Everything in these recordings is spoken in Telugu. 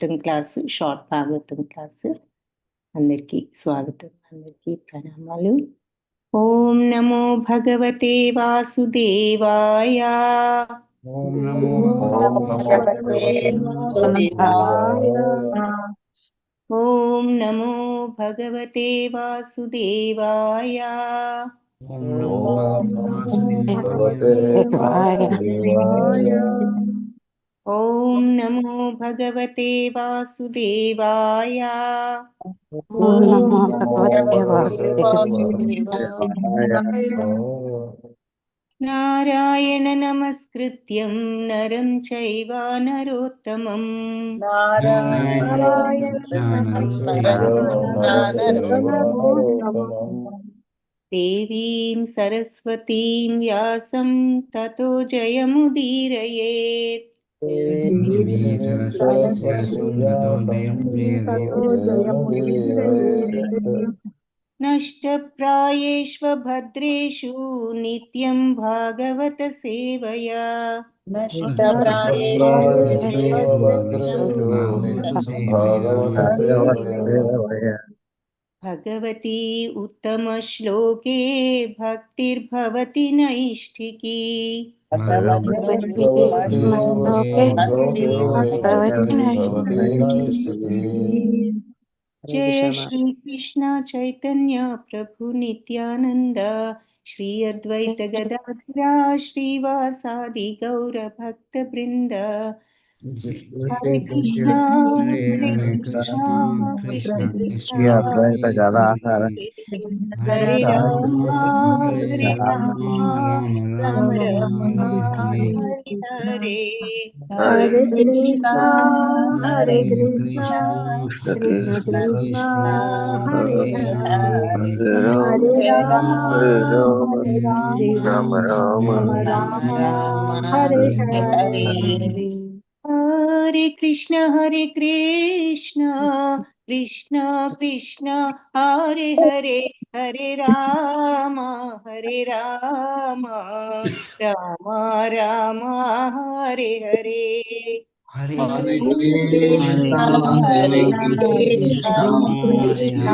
Bhagavatam class, short Bhagavatam class. అందరికీ స్వాగతం, అందరికీ ప్రణామాలు. ఓం నమో భగవతే వాసుదేవాయ. ఓం నమో భగవతే వాసుదేవాయ. ఓం నమో భగవతే వాసుదేవాయ. ఓం నమో వాసుదేవాయ. ఓం నమో భగవతే వాసుదేవాయ. ఓం నమో భగవతే వాసుదేవాయ. నారాయణ నమస్కృత్యం నరం చైవ నరోత్తమం. దేవీం సరస్వతీం వ్యాసం తతో జయముదీరయేత్. నష్టప్రాయేష్వ భద్రేషు నిత్యం భాగవత సేవయా. భగవతి ఉత్తమ శ్లోకే భక్తిర్భవతి నైష్ఠికీ. జయ శ్రీ కృష్ణ చైతన్య ప్రభు నిత్యానంద, శ్రీ అద్వైత గదాధర శ్రీవాసాది గౌర భక్త బృంద. హరే కృష్ణ హరే కృష్ణ కృష్ణ కృష్ణ హరే రామ హరే రామ రామ రామ హరే హరే. హరే కృష్ణ హరే కృష్ణ కృష్ణ కృష్ణ హరే హరే. హరే రామ హరే రామ రామ రామ హరే హరే. హరే కృష్ణ కృష్ణ కృష్ణ హరే హరే. హరే రామ రామ రామ హరే హరే. హరే హరే కృష్ణ హరే కృష్ణ కృష్ణ కృష్ణ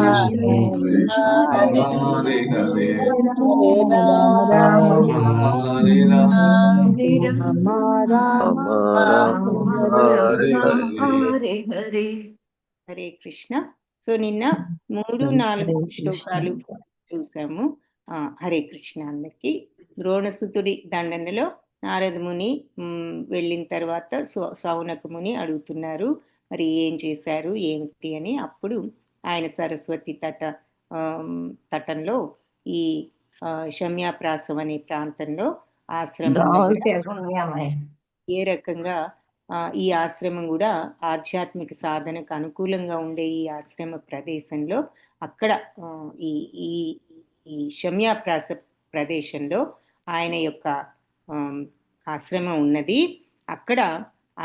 హరే హరే. రామ రామ హరే రామ రామ హరే హరే. హరే కృష్ణ. సో నిన్న 3-4 శ్లోకాలు చూసాము. హరే కృష్ణ అందరికి. ద్రోణసుతుడి దండనలో నారద ముని వెళ్ళిన తర్వాత సౌనక ముని అడుగుతున్నారు, మరి ఏం చేశారు ఏమిటి అని. అప్పుడు ఆయన సరస్వతి తటంలో ఈ శమ్యాప్రాసం అనే ప్రాంతంలో ఆశ్రమం ఏ రకంగా ఈ ఆశ్రమం కూడా ఆధ్యాత్మిక సాధనకు అనుకూలంగా ఉండే ఈ ఆశ్రమ ప్రదేశంలో అక్కడ ఈ ఈ ఈ శమ్యాప్రాస ప్రదేశంలో ఆయన యొక్క ఆశ్రమం ఉన్నది. అక్కడ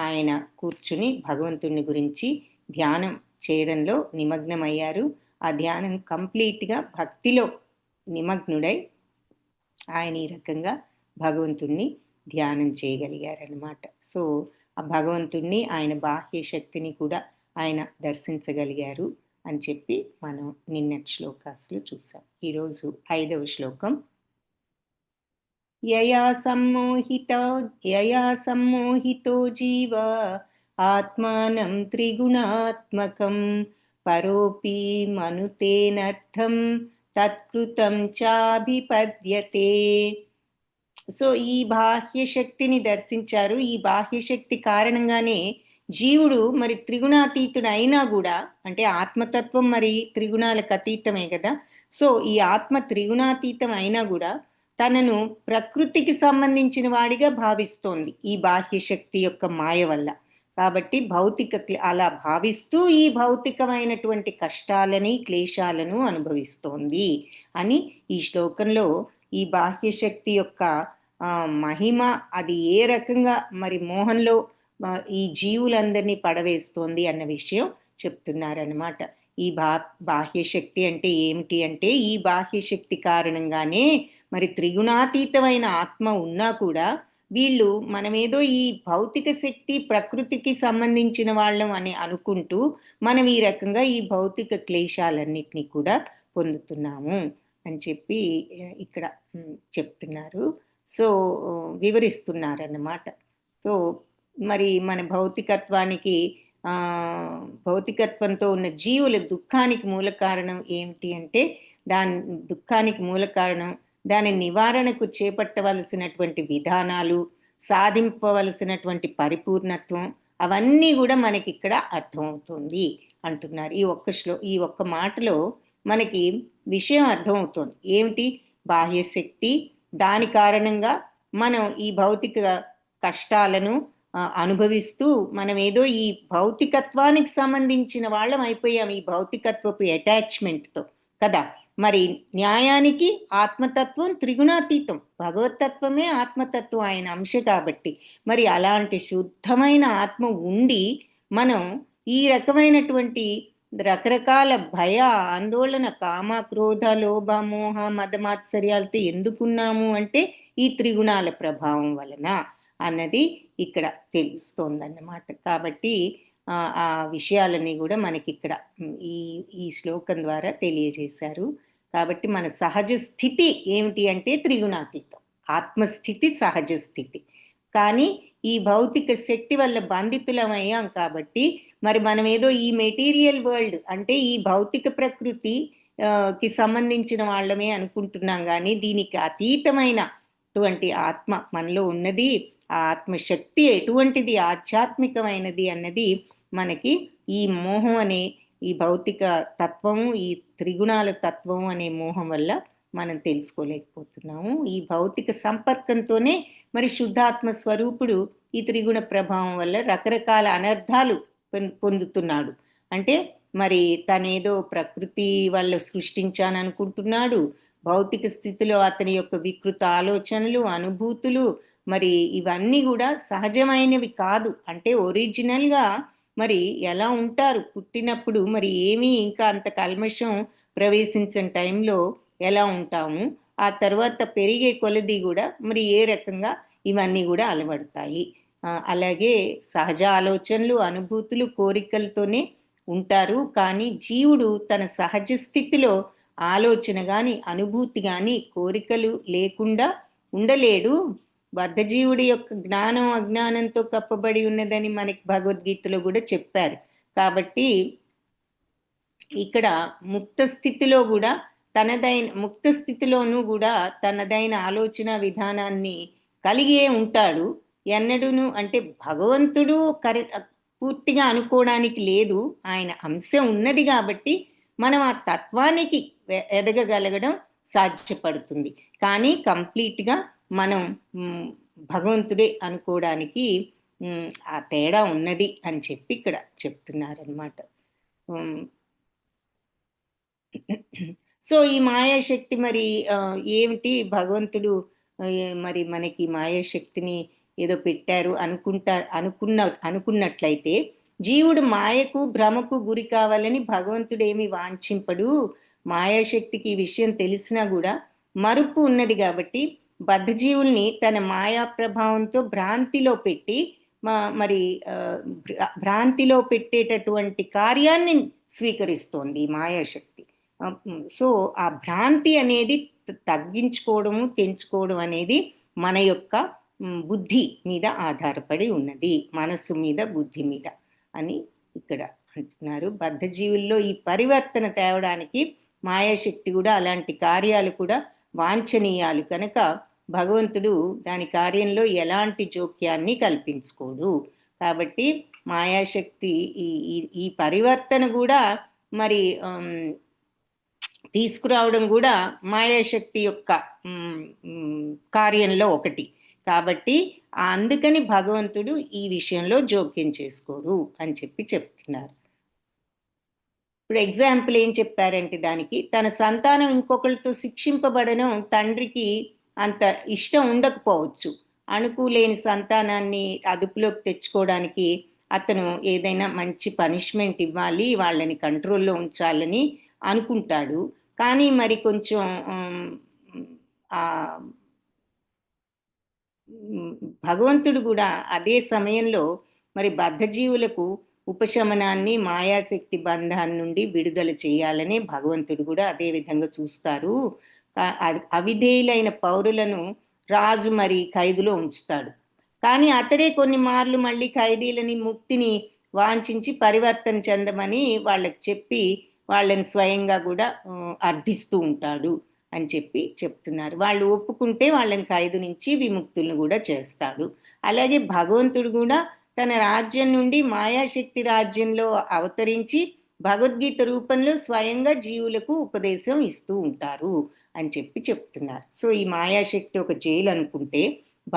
ఆయన కూర్చుని భగవంతుని గురించి ధ్యానం చేయడంలో నిమగ్నమయ్యారు. ఆ ధ్యానం కంప్లీట్గా భక్తిలో నిమగ్నుడై ఆయన ఈ రకంగా భగవంతుణ్ణి ధ్యానం చేయగలిగారనమాట. సో ఆ భగవంతుణ్ణి, ఆయన బాహ్య శక్తిని కూడా ఆయన దర్శించగలిగారు అని చెప్పి మనం నిన్నటి శ్లోకాసులు చూసాం. ఈరోజు 5వ శ్లోకం. యయా సమ్మోహితో జీవ ఆత్మానం త్రిగుణాత్మకం పరోపి మనుతేనర్థం తత్కృతం చాభిపద్యతే. సో ఈ బాహ్య శక్తిని దర్శించారు. ఈ బాహ్య శక్తి కారణంగానే జీవుడు మరి త్రిగుణాతీతుడు అయినా కూడా, అంటే ఆత్మతత్వం మరి త్రిగుణాలకు అతీతమే కదా. సో ఈ ఆత్మ త్రిగుణాతీతం అయినా కూడా తనను ప్రకృతికి సంబంధించిన వాడిగా భావిస్తోంది ఈ బాహ్య శక్తి యొక్క మాయ వల్ల. కాబట్టి అలా భావిస్తూ ఈ భౌతికమైనటువంటి కష్టాలని క్లేశాలను అనుభవిస్తోంది అని ఈ శ్లోకంలో ఈ బాహ్య శక్తి యొక్క మహిమ అది ఏ రకంగా మరి మోహంలో ఈ జీవులందరినీ పడవేస్తోంది అన్న విషయం చెప్తున్నారనమాట. ఈ బాహ్య శక్తి అంటే ఏమిటి అంటే, ఈ బాహ్య శక్తి కారణంగానే మరి త్రిగుణాతీతమైన ఆత్మ ఉన్నా కూడా వీళ్ళు మనమేదో ఈ భౌతిక శక్తి ప్రకృతికి సంబంధించిన వాళ్ళం అని అనుకుంటూ మనం ఈ రకంగా ఈ భౌతిక క్లేశాలన్నిటినీ కూడా పొందుతున్నాము అని చెప్పి ఇక్కడ చెప్తున్నారు. సో వివరిస్తున్నారన్నమాట. సో మరి మన భౌతికత్వానికి భౌతికత్వంతో ఉన్న జీవుల దుఃఖానికి మూల కారణం ఏమిటి అంటే, దుఃఖానికి మూల కారణం దాని నివారణకు చేపట్టవలసినటువంటి విధానాలు, సాధింపవలసినటువంటి పరిపూర్ణత్వం, అవన్నీ కూడా మనకి ఇక్కడ అర్థమవుతుంది అంటున్నారు. ఈ ఒక్క మాటలో మనకి విషయం అర్థమవుతుంది. ఏమిటి? బాహ్యశక్తి, దాని కారణంగా మనం ఈ భౌతిక కష్టాలను అనుభవిస్తూ మనం ఏదో ఈ భౌతికత్వానికి సంబంధించిన వాళ్ళం అయిపోయాం ఈ భౌతికత్వపు అటాచ్మెంట్తో కదా. మరి న్యాయానికి ఆత్మతత్వం త్రిగుణాతీతం, భగవతత్వమే ఆత్మతత్వం ఆయన అంశ కాబట్టి మరి అలాంటి శుద్ధమైన ఆత్మ ఉండి మనం ఈ రకమైనటువంటి రకరకాల భయ, ఆందోళన, కామ, క్రోధ, లోభ, మోహ, మదమాత్సర్యాలతో ఎందుకున్నాము అంటే ఈ త్రిగుణాల ప్రభావం వలన అన్నది ఇక్కడ తెలుస్తోందన్నమాట. కాబట్టి ఆ విషయాలన్నీ కూడా మనకి ఇక్కడ ఈ శ్లోకం ద్వారా తెలియజేశారు. కాబట్టి మన సహజ స్థితి ఏమిటి అంటే త్రిగుణాతీతం, ఆత్మస్థితి సహజ స్థితి. కానీ ఈ భౌతిక శక్తి వల్ల బంధితులమయ్యాం కాబట్టి మరి మనం ఏదో ఈ మెటీరియల్ వరల్డ్ అంటే ఈ భౌతిక ప్రకృతి కి సంబంధించిన వాళ్ళమే అనుకుంటున్నాం. కానీ దీనికి అతీతమైనటువంటి ఆత్మ మనలో ఉన్నది. ఆ ఆత్మశక్తి ఎటువంటిది, ఆధ్యాత్మికమైనది అన్నది మనకి ఈ మోహం అనే ఈ భౌతిక తత్వము, ఈ త్రిగుణాల తత్వము అనే మోహం వల్ల మనం తెలుసుకోలేకపోతున్నాము. ఈ భౌతిక సంపర్కంతోనే మరి శుద్ధాత్మ స్వరూపుడు ఈ త్రిగుణ ప్రభావం వల్ల రకరకాల అనర్థాలు పొందుతున్నాడు. అంటే మరి తనేదో ప్రకృతి వల్ల సృష్టించాననుకుంటున్నాడు. భౌతిక స్థితిలో అతని యొక్క వికృత ఆలోచనలు, అనుభూతులు మరి ఇవన్నీ కూడా సహజమైనవి కాదు. అంటే ఒరిజినల్గా మరి ఎలా ఉంటారు పుట్టినప్పుడు, మరి ఏమీ ఇంకా అంత కల్మషం ప్రవేశించిన టైంలో ఎలా ఉంటాము, ఆ తర్వాత పెరిగే కొలది కూడా మరి ఏ రకంగా ఇవన్నీ కూడా అలవడతాయి. అలాగే సహజ ఆలోచనలు, అనుభూతులు, కోరికలతోనే ఉంటారు. కానీ జీవుడు తన సహజ స్థితిలో ఆలోచన కానీ, అనుభూతి కానీ, కోరికలు లేకుండా ఉండలేడు. బద్ధజీవుడి యొక్క జ్ఞానం అజ్ఞానంతో కప్పబడి ఉన్నదని మనకి భగవద్గీతలో కూడా చెప్పారు. కాబట్టి ఇక్కడ ముక్త స్థితిలో కూడా ముక్త స్థితిలోనూ కూడా తనదైన ఆలోచన విధానాన్ని కలిగే ఉంటాడు. ఎన్నడూను అంటే భగవంతుడు పూర్తిగా అనుకోవడానికి లేదు, ఆయన అంశ ఉన్నది కాబట్టి మనం ఆ తత్వానికి ఎదగగలగడం సాధ్యపడుతుంది. కానీ కంప్లీట్గా మనం భగవంతుడే అనుకోవడానికి ఆ తేడా ఉన్నది అని చెప్పి ఇక్కడ చెప్తున్నారనమాట. సో ఈ మాయాశక్తి మరి ఏమిటి? భగవంతుడు మరి మనకి మాయాశక్తిని ఏదో పెట్టారు అనుకున్నట్లయితే జీవుడు మాయకు భ్రమకు గురి కావాలని భగవంతుడు ఏమి వాంఛింపడు. మాయాశక్తికి ఈ విషయం తెలిసినా కూడా మరుపు ఉన్నది కాబట్టి బద్ధజీవుల్ని తన మాయా ప్రభావంతో భ్రాంతిలో పెట్టి మరి భ్రాంతిలో పెట్టేటటువంటి కార్యాన్ని స్వీకరిస్తోంది ఈ మాయాశక్తి. సో ఆ భ్రాంతి అనేది తగ్గించుకోవడము, తెంచుకోవడం అనేది మన యొక్క బుద్ధి మీద ఆధారపడి ఉన్నది, మనస్సు మీద, బుద్ధి మీద అని ఇక్కడ అంటున్నారు. బద్ధజీవుల్లో ఈ పరివర్తన తేవడానికి మాయాశక్తి కూడా అలాంటి కార్యాలు కూడా వాంఛనీయాలు కనుక భగవంతుడు దాని కార్యంలో ఎలాంటి జోక్యాన్ని కల్పించుకోడు. కాబట్టి మాయాశక్తి ఈ పరివర్తన కూడా మరి తీసుకురావడం కూడా మాయాశక్తి యొక్క కార్యంలో ఒకటి. కాబట్టి అందుకని భగవంతుడు ఈ విషయంలో జోక్యం చేసుకోరు అని చెప్పి చెప్తున్నారు. ఇప్పుడు ఎగ్జాంపుల్ ఏం చెప్పారంటే దానికి, తన సంతానం ఇంకొకరితో శిక్షింపబడడం తండ్రికి అంత ఇష్టం ఉండకపోవచ్చు. అనుకూలేని సంతానాన్ని అదుపులోకి తెచ్చుకోవడానికి అతను ఏదైనా మంచి పనిష్మెంట్ ఇవ్వాలి, వాళ్ళని కంట్రోల్లో ఉంచాలని అనుకుంటాడు. కానీ మరి కొంచెం ఉమ్, భగవంతుడు కూడా అదే సమయంలో మరి బద్ధజీవులకు ఉపశమనాన్ని మాయాశక్తి బంధాన్ని నుండి విడుదల చేయాలని భగవంతుడు కూడా అదే విధంగా చూస్తారు. అవిధేయులైన పౌరులను రాజు మరి ఖైదులో ఉంచుతాడు. కానీ అతడే కొన్ని మార్లు మళ్ళీ ఖైదీలని ముక్తిని వాంఛించి పరివర్తన చెందమని వాళ్ళకి చెప్పి వాళ్ళని స్వయంగా కూడా అర్థిస్తూ ఉంటాడు అని చెప్పి చెప్తున్నారు. వాళ్ళు ఒప్పుకుంటే వాళ్ళని ఖైదు నుంచి విముక్తులను కూడా చేస్తాడు. అలాగే భగవంతుడు కూడా తన రాజ్యం నుండి మాయాశక్తి రాజ్యంలో అవతరించి భగవద్గీత రూపంలో స్వయంగా జీవులకు ఉపదేశం ఇస్తూ ఉంటారు అని చెప్పి చెప్తున్నారు. సో ఈ మాయాశక్తి ఒక జైలు అనుకుంటే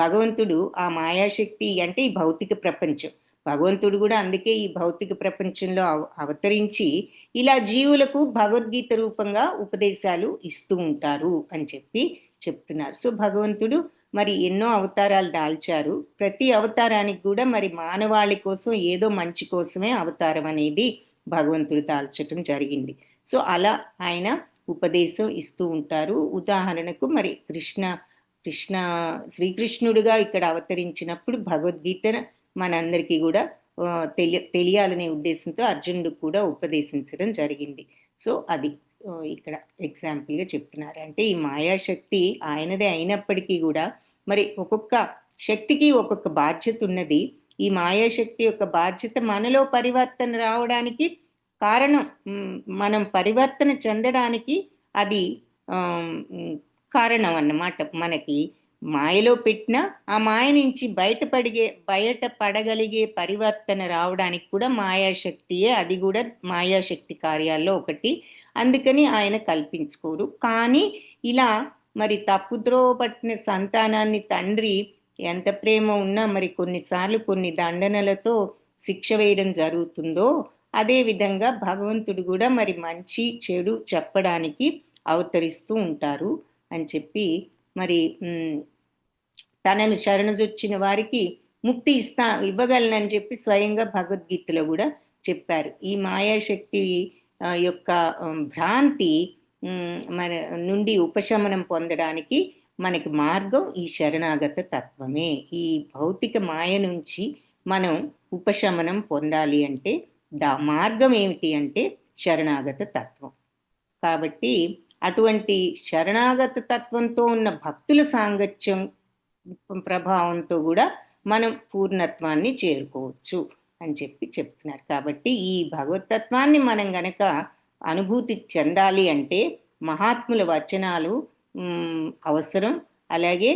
భగవంతుడు ఆ మాయాశక్తి అంటే ఈ భౌతిక ప్రపంచం, భగవంతుడు కూడా అందుకే ఈ భౌతిక ప్రపంచంలో అవతరించి ఇలా జీవులకు భగవద్గీత రూపంగా ఉపదేశాలు ఇస్తూ ఉంటారు అని చెప్పి చెప్తున్నారు. సో భగవంతుడు మరి ఎన్నో అవతారాలు దాల్చారు. ప్రతి అవతారానికి కూడా మరి మానవాళి కోసం ఏదో మంచి కోసమే అవతారం అనేది భగవంతుడు దాల్చటం జరిగింది. సో అలా ఆయన ఉపదేశం ఇస్తూ ఉంటారు. ఉదాహరణకు మరి కృష్ణ శ్రీకృష్ణుడిగా ఇక్కడ అవతరించినప్పుడు భగవద్గీత మనందరికీ కూడా తెలియాలనే ఉద్దేశంతో అర్జునుడు కూడా ఉపదేశించడం జరిగింది. సో అది ఇక్కడ ఎగ్జాంపుల్గా చెప్తున్నారు. అంటే ఈ మాయాశక్తి ఆయనదే అయినప్పటికీ కూడా మరి ఒక్కొక్క శక్తికి ఒక్కొక్క బాధ్యత ఉన్నది. ఈ మాయాశక్తి యొక్క బాధ్యత మనలో పరివర్తన రావడానికి కారణం, మనం పరివర్తన చెందడానికి అది కారణం అన్నమాట. మనకి మాయలో పెట్టిన ఆ మాయ నుంచి బయటపడగలిగే పరివర్తన రావడానికి కూడా మాయాశక్తియే, అది కూడా మాయాశక్తి కార్యాల్లో ఒకటి. అందుకని ఆయన కల్పించుకోరు. కానీ ఇలా మరి తప్పుద్రోవ పట్టిన సంతానాన్ని తండ్రి ఎంత ప్రేమ ఉన్నా మరి కొన్నిసార్లు కొన్ని దండనలతో శిక్ష వేయడం జరుగుతుందో అదే విధంగా భగవంతుడు కూడా మరి మంచి చెడు చెప్పడానికి అవతరిస్తూ ఉంటారు అని చెప్పి మరి తనను శరణజొచ్చిన వారికి ముక్తి ఇవ్వగలనని చెప్పి స్వయంగా భగవద్గీతలో కూడా చెప్పారు. ఈ మాయాశక్తి యొక్క భ్రాంతి మన నుండి ఉపశమనం పొందడానికి మనకి మార్గం ఈ శరణాగత తత్వమే. ఈ భౌతిక మాయ నుంచి మనం ఉపశమనం పొందాలి అంటే మార్గం ఏమిటి అంటే శరణాగత తత్వం. కాబట్టి అటువంటి శరణాగత తత్వంతో ఉన్న భక్తుల సాంగత్యం ప్రభావంతో కూడా మనం పూర్ణత్వాన్ని చేరుకోవచ్చు అని చెప్పి చెప్తున్నారు. కాబట్టి ఈ భగవతత్వాన్ని మనం గనక అనుభూతి చెందాలి అంటే మహాత్ముల వచనాలు అవసరం. అలాగే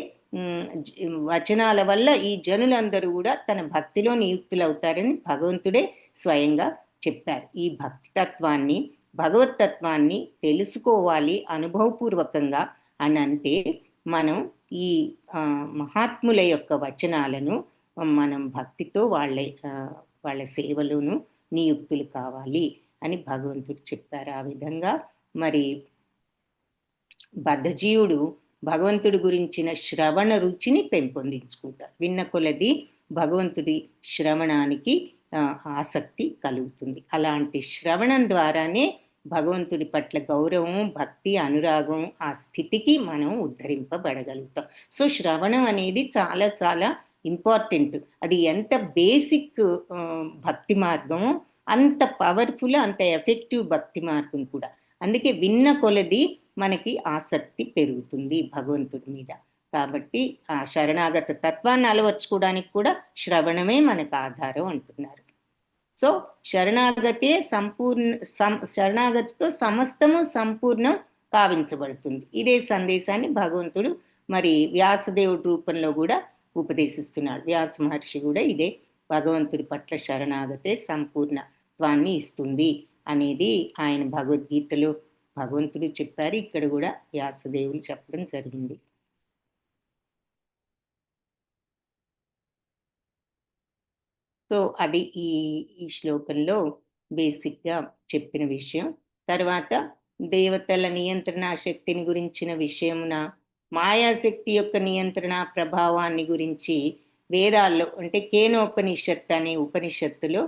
వచనాల వల్ల ఈ జనులందరూ కూడా తన భక్తిలో నియుక్తులవుతారని భగవంతుడే స్వయంగా చెప్పారు. ఈ భక్తి తత్వాన్ని, భగవతత్వాన్ని తెలుసుకోవాలి అనుభవపూర్వకంగా అని అంటే మనం ఈ మహాత్ముల యొక్క వచనాలను మనం భక్తితో వాళ్ళ సేవలోను నియుక్తులు కావాలి అని భగవంతుడు చెప్పారు. ఆ విధంగా మరి బద్ధజీవుడు భగవంతుడి గురించిన శ్రవణ రుచిని పెంపొందించుకుంటాడు. విన్న కొలది భగవంతుడి శ్రవణానికి ఆసక్తి కలుగుతుంది. అలాంటి శ్రవణం ద్వారానే భగవంతుడి పట్ల గౌరవం, భక్తి, అనురాగం ఆ స్థితికి మనం ఉద్ధరింపబడగలుగుతాం. సో శ్రవణం అనేది చాలా చాలా ఇంపార్టెంట్. అది ఎంత బేసిక్ భక్తి మార్గమో అంత పవర్ఫుల్, అంత ఎఫెక్టివ్ భక్తి మార్గం కూడా. అందుకే విన్న కొలది మనకి ఆసక్తి పెరుగుతుంది భగవంతుడి మీద. కాబట్టి ఆ శరణాగత తత్వాన్ని అలవర్చుకోవడానికి కూడా శ్రవణమే మనకు ఆధారం అంటున్నారు. సో శరణాగతే శరణాగతితో సమస్తము సంపూర్ణం కావించబడుతుంది. ఇదే సందేశాన్ని భగవంతుడు మరి వ్యాసదేవుడి రూపంలో కూడా ఉపదేశిస్తున్నాడు. వ్యాస మహర్షి కూడా ఇదే భగవంతుడి పట్ల శరణాగతే సంపూర్ణత్వాన్ని ఇస్తుంది అనేది ఆయన భగవద్గీతలో భగవంతుడు చెప్పారు. ఇక్కడ కూడా వ్యాసదేవులు చెప్పడం జరిగింది. సో అది ఈ శ్లోకంలో బేసిక్గా చెప్పిన విషయం. తర్వాత దేవతల నియంత్రణ శక్తిని గురించిన విషయమున మాయాశక్తి యొక్క నియంత్రణ ప్రభావాన్ని గురించి వేదాల్లో అంటే కేనోపనిషత్తు అనే ఉపనిషత్తులో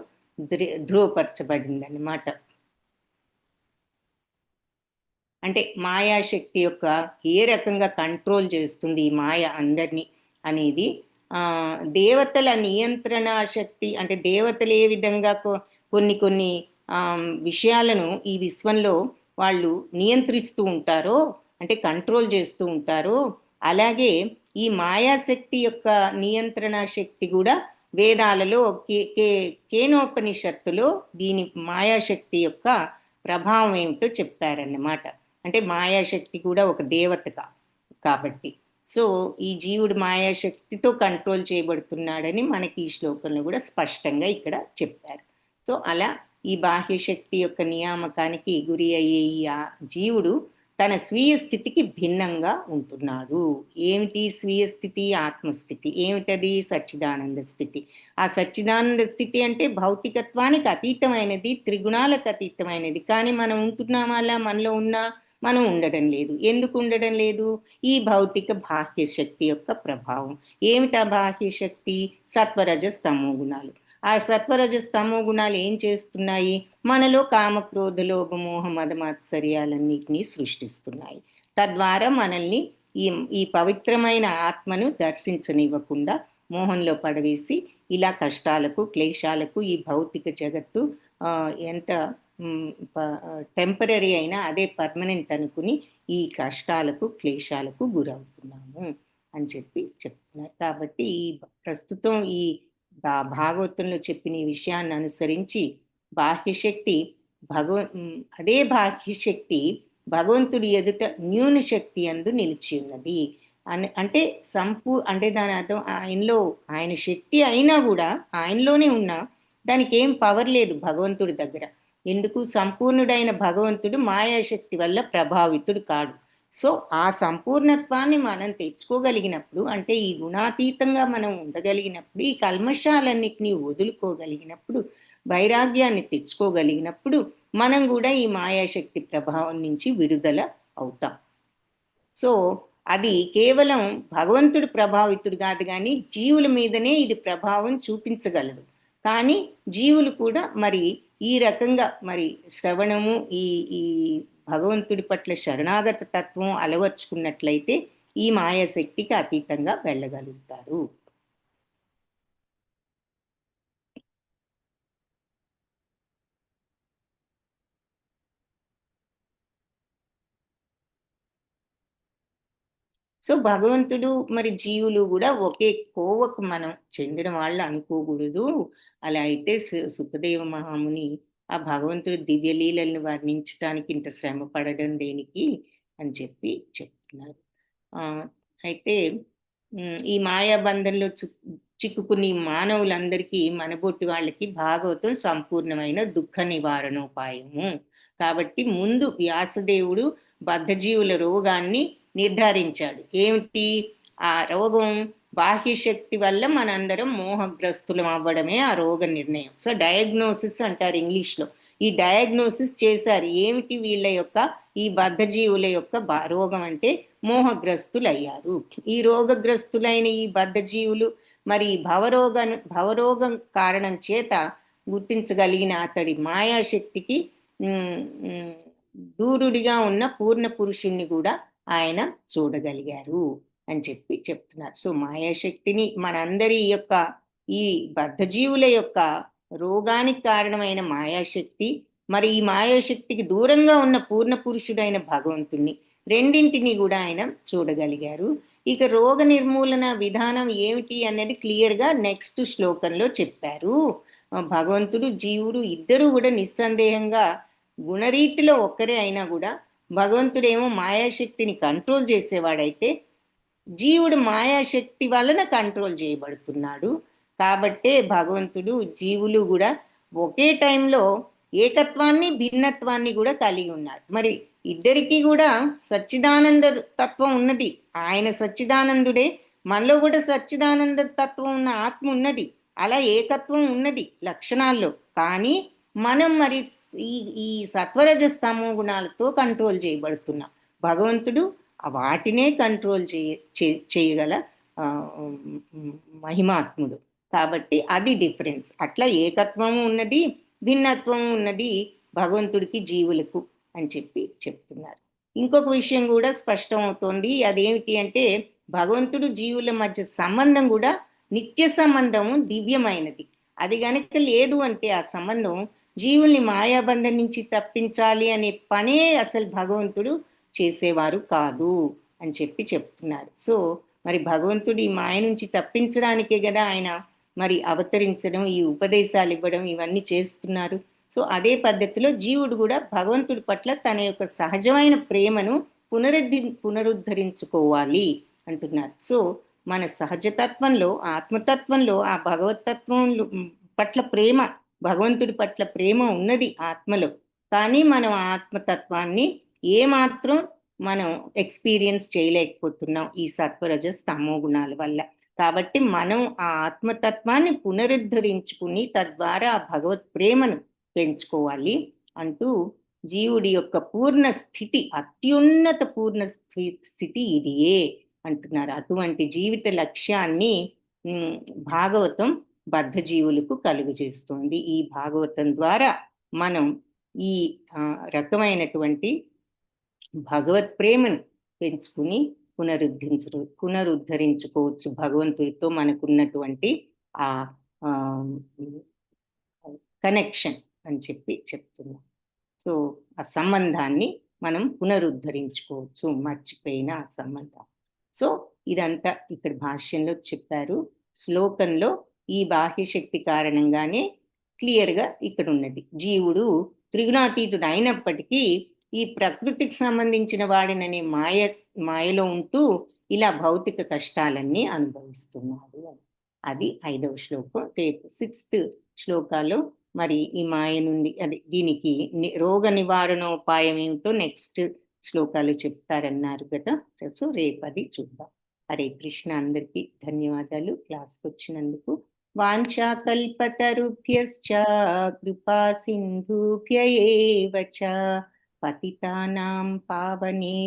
ధృవపరచబడింది అన్నమాట. అంటే మాయాశక్తి యొక్క ఏ రకంగా కంట్రోల్ చేస్తుంది ఈ మాయ అందరినీ అనేది దేవతల నియంత్రణ శక్తి, అంటే దేవతలు ఏ విధంగా కొన్ని కొన్ని విషయాలను ఈ విశ్వంలో వాళ్ళు నియంత్రిస్తూ ఉంటారో, అంటే కంట్రోల్ చేస్తూ ఉంటారో, అలాగే ఈ మాయాశక్తి యొక్క నియంత్రణ శక్తి కూడా వేదాలలో కేనోపనిషత్తులో దీని మాయాశక్తి యొక్క ప్రభావం ఏమిటో చెప్పారన్నమాట. అంటే మాయాశక్తి కూడా ఒక దేవత కాబట్టి, సో ఈ జీవుడు మాయాశక్తితో కంట్రోల్ చేయబడుతున్నాడని మనకి ఈ శ్లోకంలో కూడా స్పష్టంగా ఇక్కడ చెప్పారు. సో అలా ఈ బాహ్యశక్తి యొక్క నియామకానికి గురి అయ్యే ఈ జీవుడు తన స్వీయ స్థితికి భిన్నంగా ఉంటున్నాడు. ఏమిటి స్వీయ స్థితి? ఆత్మస్థితి. ఏమిటది? సచ్చిదానంద స్థితి. ఆ సచ్చిదానంద స్థితి అంటే భౌతికత్వానికి అతీతమైనది, త్రిగుణాలకు అతీతమైనది. కానీ మనం ఉంటున్నామా అలా? మనలో ఉన్నా మనం ఉండడం లేదు. ఎందుకు ఉండడం లేదు? ఈ భౌతిక బాహ్య శక్తి యొక్క ప్రభావం. ఏమిటా బాహ్య శక్తి? సత్వరజస్ తమో గుణాలు. ఆ సత్వరజస్ తమో గుణాలు ఏం చేస్తున్నాయి? మనలో కామక్రోధ లోభ మోహ మద మాత్సర్యాలన్నిటినీ సృష్టిస్తున్నాయి. తద్వారా మనల్ని ఈ పవిత్రమైన ఆత్మను దర్శించనివ్వకుండా మోహంలో పడవేసి ఇలా కష్టాలకు క్లేశాలకు, ఈ భౌతిక జగత్తు ఎంత టెంపరీ అయినా అదే పర్మనెంట్ అనుకుని ఈ కష్టాలకు క్లేశాలకు గురవుతున్నాము అని చెప్పి చెప్తున్నారు. కాబట్టి ఈ ప్రస్తుతం ఈ భాగవతంలో చెప్పిన ఈ విషయాన్ని అనుసరించి బాహ్యశక్తి అదే బాహ్యశక్తి భగవంతుడి ఎదుట న్యూన శక్తి అందు నిలిచి ఉన్నది అంటే అంటే దాని అర్థం ఆయన శక్తి అయినా కూడా ఆయనలోనే ఉన్నా దానికి ఏం పవర్ లేదు భగవంతుడి దగ్గర. ఎందుకు? సంపూర్ణుడైన భగవంతుడు మాయాశక్తి వల్ల ప్రభావితుడు కాడు. సో ఆ సంపూర్ణత్వాన్ని మనం తెచ్చుకోగలిగినప్పుడు, అంటే ఈ గుణాతీతంగా మనం ఉండగలిగినప్పుడు, ఈ కల్మషాలన్నిటినీ వదులుకోగలిగినప్పుడు, వైరాగ్యాన్ని తెచ్చుకోగలిగినప్పుడు మనం కూడా ఈ మాయాశక్తి ప్రభావం నుంచి విడుదల అవుతాం. సో అది కేవలం భగవంతుడు ప్రభావితుడు కాదు, కానీ జీవుల మీదనే ఇది ప్రభావం చూపించగలదు. కానీ జీవులు కూడా మరి ఈ రకంగా మరి శ్రవణము, ఈ భగవంతుడి పట్ల శరణాగత తత్వం అలవర్చుకున్నట్లయితే ఈ మాయాశక్తికి అతీతంగా వెళ్ళగలుగుతారు. సో భగవంతుడు మరి జీవులు కూడా ఒకే కోవకు మనం చెందిన వాళ్ళు అనుకోకూడదు. అలా అయితే సుఖదేవ మహాముని ఆ భగవంతుడు దివ్యలీలను వర్ణించడానికి ఇంత శ్రమ పడడం దేనికి అని చెప్పి చెప్తున్నారు. అయితే ఈ మాయాబంధంలో చిక్కుకుని మానవులందరికీ, మనబొట్టి వాళ్ళకి భాగవతం సంపూర్ణమైన దుఃఖ నివారణోపాయము. కాబట్టి ముందు వ్యాసదేవుడు బద్ధజీవుల రోగాన్ని నిర్ధారించాడు. ఏమిటి ఆ రోగం? బాహ్యశక్తి వల్ల మనందరం మోహగ్రస్తులం అవ్వడమే ఆ రోగ నిర్ణయం. సో డయాగ్నోసిస్ అంటారు ఇంగ్లీష్లో. ఈ డయాగ్నోసిస్ చేశారు. ఏమిటి వీళ్ళ యొక్క ఈ బద్ధజీవుల యొక్క రోగం అంటే మోహగ్రస్తులు అయ్యారు. ఈ రోగగ్రస్తులైన ఈ బద్ధజీవులు మరి భవరోగం కారణం చేత గుర్తించగలిగిన అతడి మాయాశక్తికి దూరుడిగా ఉన్న పూర్ణ పురుషుణ్ణి కూడా ఆయన చూడగలిగారు అని చెప్పి చెప్తున్నారు. సో మాయాశక్తిని మనందరి యొక్క ఈ బద్ధజీవుల యొక్క రోగానికి కారణమైన మాయాశక్తి, మరి ఈ మాయాశక్తికి దూరంగా ఉన్న పూర్ణ పురుషుడైన భగవంతుణ్ణి, రెండింటిని కూడా ఆయన చూడగలిగారు. ఇక రోగ నిర్మూలన విధానం ఏమిటి అనేది క్లియర్గా నెక్స్ట్ శ్లోకంలో చెప్పారు. భగవంతుడు జీవుడు ఇద్దరు కూడా నిస్సందేహంగా గుణరీతిలో ఒక్కరే అయినా కూడా భగవంతుడేమో మాయాశక్తిని కంట్రోల్ చేసేవాడైతే జీవుడు మాయాశక్తి వలన కంట్రోల్ చేయబడుతున్నాడు. కాబట్టే భగవంతుడు జీవులు కూడా ఒకే టైంలో ఏకత్వాన్ని భిన్నత్వాన్ని కూడా కలిగి ఉన్నారు. మరి ఇద్దరికీ కూడా సచ్చిదానంద తత్వం ఉన్నది. ఆయన సచ్చిదానందుడే, మనలో కూడా సచ్చిదానంద తత్వం ఉన్న ఆత్మ ఉన్నది. అలా ఏకత్వం ఉన్నది లక్షణాల్లో. కానీ మనం మరి ఈ సత్వరజస్తమో గుణాలతో కంట్రోల్ చేయబడుతున్నాం. భగవంతుడు వాటినే కంట్రోల్ చేయగల మహిమాత్ముడు. కాబట్టి అది డిఫరెన్స్. అట్లా ఏకత్వము ఉన్నది, భిన్నత్వము ఉన్నది భగవంతుడికి జీవులకు అని చెప్పి చెప్తున్నారు. ఇంకొక విషయం కూడా స్పష్టమవుతోంది. అదేమిటి అంటే భగవంతుడు జీవుల మధ్య సంబంధం కూడా నిత్య సంబంధం, దివ్యమైనది. అది గనక లేదు అంటే ఆ సంబంధం జీవుల్ని మాయాబంధం నుంచి తప్పించాలి అనే పనే అసలు భగవంతుడు చేసేవారు కాదు అని చెప్తున్నారు. సో మరి భగవంతుడు ఈ మాయ నుంచి తప్పించడానికే కదా ఆయన మరి అవతరించడం, ఈ ఉపదేశాలు ఇవ్వడం, ఇవన్నీ చేస్తున్నారు. సో అదే పద్ధతిలో జీవుడు కూడా భగవంతుడి పట్ల తన యొక్క సహజమైన ప్రేమను పునరుద్ధరించుకోవాలి అంటున్నారు. సో మన సహజతత్వంలో, ఆత్మతత్వంలో ఆ భగవతత్వం పట్ల ప్రేమ, భగవంతుడి పట్ల ప్రేమ ఉన్నది ఆత్మలో. కానీ మనం ఆత్మతత్వాన్ని ఏమాత్రం మనం ఎక్స్పీరియన్స్ చేయలేకపోతున్నాం ఈ సత్వరజస్ తమో గుణాల వల్ల. కాబట్టి మనం ఆ ఆత్మతత్వాన్ని పునరుద్ధరించుకుని తద్వారా ఆ భగవత్ ప్రేమను పెంచుకోవాలి అంటూ జీవుడి యొక్క పూర్ణ స్థితి, అత్యున్నత పూర్ణ స్థితి ఇదియే అంటున్నారు. అటువంటి జీవిత లక్ష్యాన్ని భాగవతం బద్ధ జీవులకు కలుగజేస్తుంది. ఈ భాగవతం ద్వారా మనం ఈ రకమైనటువంటి భగవత్ ప్రేమను పెంచుకుని పునరుద్ధరించుకోవచ్చు. భగవంతుడితో మనకున్నటువంటి ఆ కనెక్షన్ అని చెప్తున్నాం. సో ఆ సంబంధాన్ని మనం పునరుద్ధరించుకోవచ్చు, మర్చిపోయిన ఆ సంబంధం. సో ఇదంతా ఇక్కడ భాష్యంలో చెప్పారు. శ్లోకంలో ఈ బాహ్యశక్తి కారణంగానే క్లియర్గా ఇక్కడ ఉన్నది. జీవుడు త్రిగుణాతీతుడు అయినప్పటికీ ఈ ప్రకృతికి సంబంధించిన వాడిననే మాయలో ఉంటూ ఇలా భౌతిక కష్టాలన్నీ అనుభవిస్తున్నాడు. అది 5వ శ్లోకం. రేపు 6th శ్లోకాలో మరి ఈ మాయ నుండి దీనికి రోగ నివారణోపాయం ఏమిటో నెక్స్ట్ శ్లోకాలు చెప్తారన్నారు కదా. సో రేపు అది చూద్దాం. హరే కృష్ణ. అందరికీ ధన్యవాదాలు క్లాస్కి వచ్చినందుకు. వాంఛాకల్పతరుభ్యశ్చ కృపా సింధుభ్య ఏవ చ పతితానాం పావనే